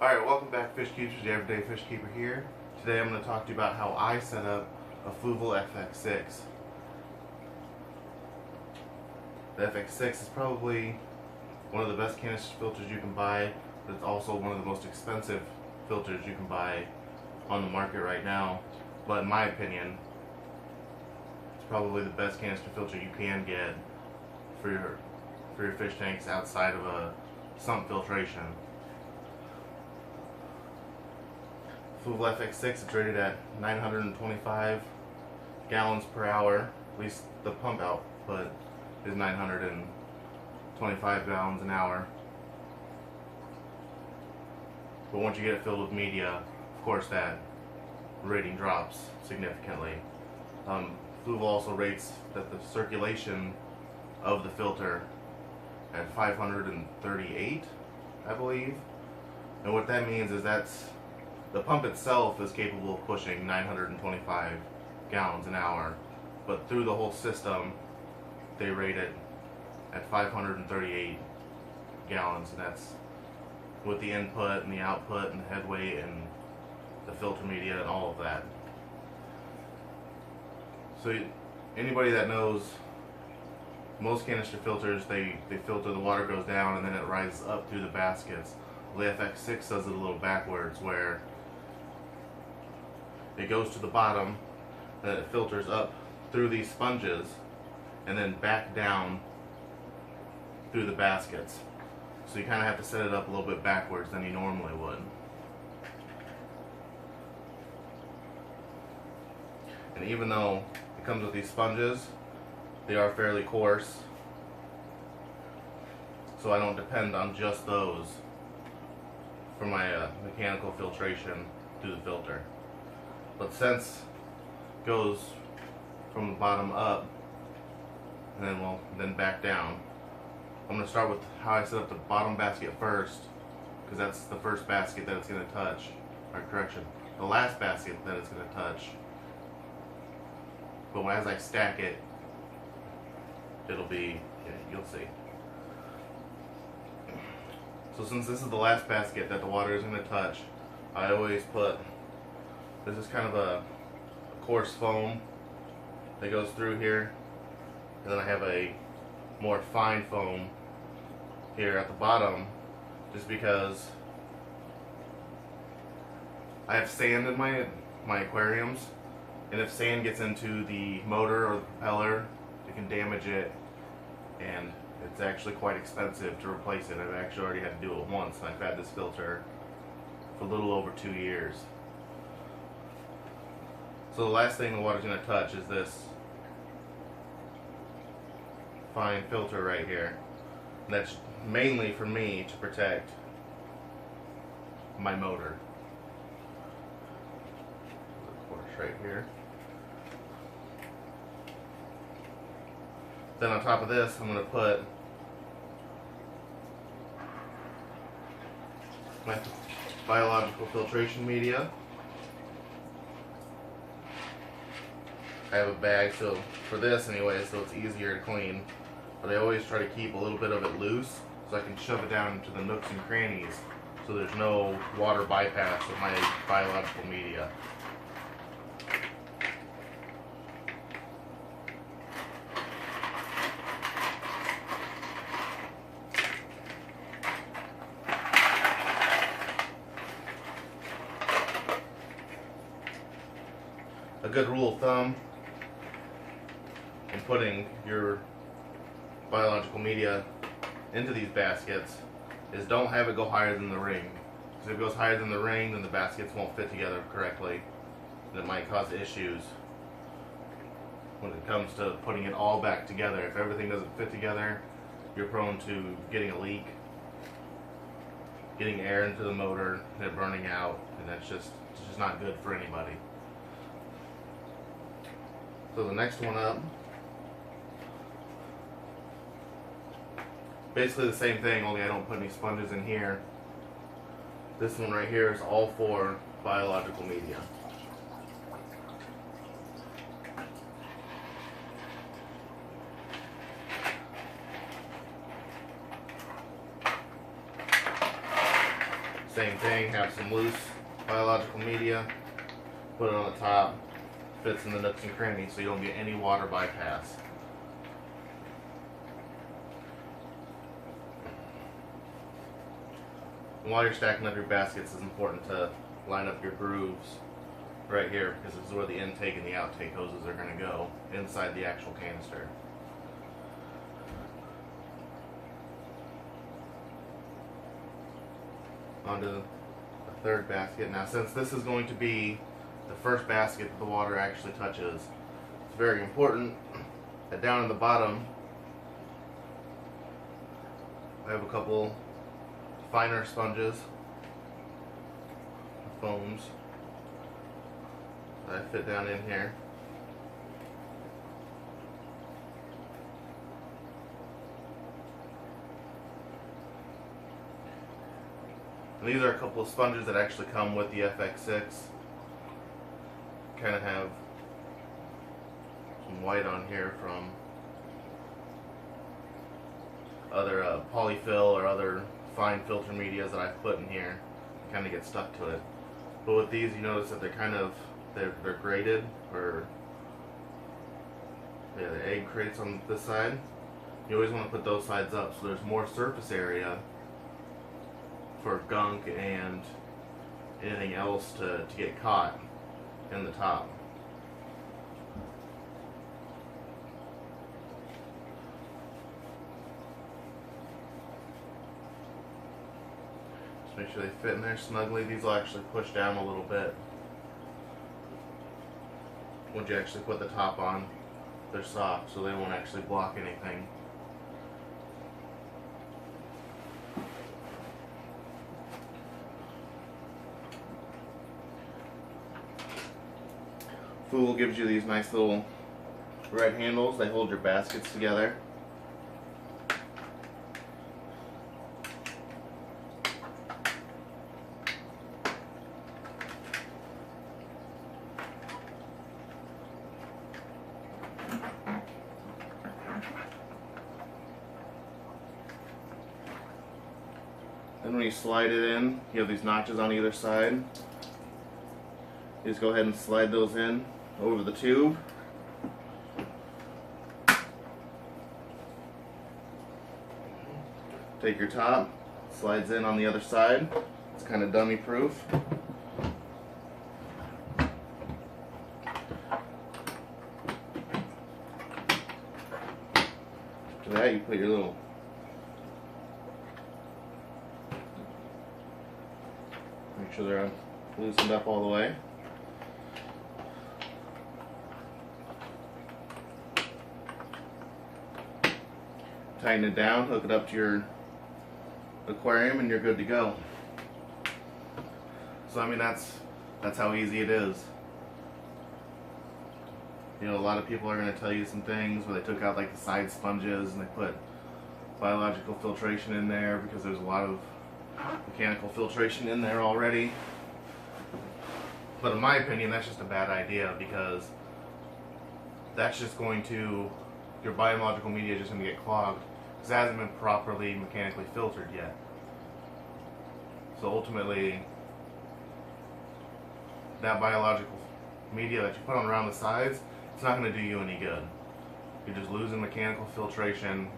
Alright, welcome back, Fish Keepers, the Everyday Fish Keeper here. Today I'm going to talk to you about how I set up a Fluval Fx6. The Fx6 is probably one of the best canister filters you can buy, but it's also one of the most expensive filters you can buy on the market right now. But in my opinion, it's probably the best canister filter you can get for your fish tanks outside of a sump filtration. Fluval Fx6 is rated at 925 gallons per hour. At least the pump output is 925 gallons an hour. But once you get it filled with media, of course that rating drops significantly. Fluval also rates that the circulation of the filter at 538, I believe. And what that means is the pump itself is capable of pushing 925 gallons an hour, but through the whole system, they rate it at 538 gallons, and that's with the input and the output and the head weight and the filter media and all of that. So anybody that knows, most canister filters, they filter, the water goes down and then it rises up through the baskets. The FX6 does it a little backwards, where it goes to the bottom, then it filters up through these sponges and then back down through the baskets. So you kind of have to set it up a little bit backwards than you normally would. And even though it comes with these sponges, they are fairly coarse, so I don't depend on just those for my mechanical filtration through the filter. But since it goes from the bottom up and then back down, I'm going to start with how I set up the bottom basket first, because that's the first basket that it's going to touch, or correction, the last basket that it's going to touch. But as I stack it, it'll be, you'll see. So since this is the last basket that the water is going to touch, I always put, this is kind of a coarse foam that goes through here, and then I have a more fine foam here at the bottom, just because I have sand in my aquariums, and if sand gets into the motor or the propeller, it can damage it, and it's actually quite expensive to replace it. I've actually already had to do it once, and I've had this filter for a little over 2 years. So the last thing the water's going to touch is this fine filter right here. And that's mainly for me to protect my motor. Of course, right here. Then on top of this, I'm going to put my biological filtration media. I have a bag for this anyway, so it's easier to clean. But I always try to keep a little bit of it loose so I can shove it down into the nooks and crannies, so there's no water bypass with my biological media. A good rule of thumb in putting your biological media into these baskets is don't have it go higher than the ring. Because if it goes higher than the ring, then the baskets won't fit together correctly, and it might cause issues when it comes to putting it all back together. If everything doesn't fit together, you're prone to getting a leak, getting air into the motor, and it burning out, and it's just not good for anybody. So the next one up, basically the same thing, only I don't put any sponges in here. This one right here is all for biological media. Same thing, have some loose biological media, put it on the top, fits in the nooks and crannies so you don't get any water bypass. And while you're stacking up your baskets, it's important to line up your grooves right here, because this is where the intake and the outtake hoses are going to go, inside the actual canister. Onto the third basket. Now, since this is going to be the first basket that the water actually touches, it's very important that down in the bottom I have a couple finer sponges, foams that I fit down in here. And these are a couple of sponges that actually come with the FX6. Kind of have some white on here from other polyfill or other fine filter medias that I've put in here. Kind of get stuck to it. But with these, you notice that they're graded, or yeah, the egg crates on this side. You always want to put those sides up so there's more surface area for gunk and anything else to get caught in the top. Just make sure they fit in there snugly. These will actually push down a little bit once you actually put the top on. They're soft, so they won't actually block anything. Fluval gives you these nice little red handles. They hold your baskets together. Then when you slide it in, you have these notches on either side. You just go ahead and slide those in over the tube. Take your top, slides in on the other side. It's kind of dummy proof. After that, you put your little make sure they're loosened up all the way. Tighten it down, hook it up to your aquarium, and you're good to go. So I mean, that's how easy it is. You know, a lot of people are going to tell you some things where they took out like the side sponges and they put biological filtration in there because there's a lot of mechanical filtration in there already. But in my opinion, that's just a bad idea, because that's just going to, your biological media is just going to get clogged because it hasn't been properly mechanically filtered yet. So ultimately, that biological media that you put on around the sides, it's not going to do you any good. You're just losing mechanical filtration,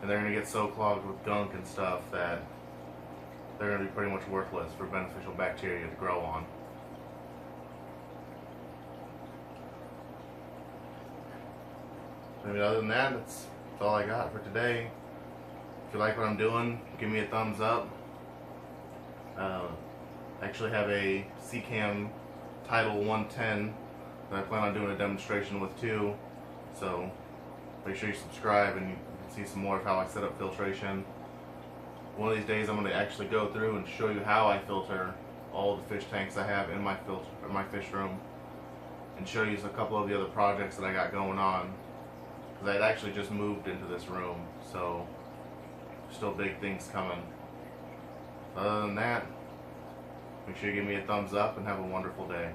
and they're going to get so clogged with gunk and stuff that they're going to be pretty much worthless for beneficial bacteria to grow on. I mean, other than that, that's all I got for today. If you like what I'm doing, give me a thumbs up. I actually have a CCAM Title 110 that I plan on doing a demonstration with too. So make sure you subscribe and you can see some more of how I set up filtration. One of these days I'm going to actually go through and show you how I filter all the fish tanks I have in my fish room, and show you a couple of the other projects that I got going on. Because I had actually just moved into this room, so still big things coming. Other than that, make sure you give me a thumbs up and have a wonderful day.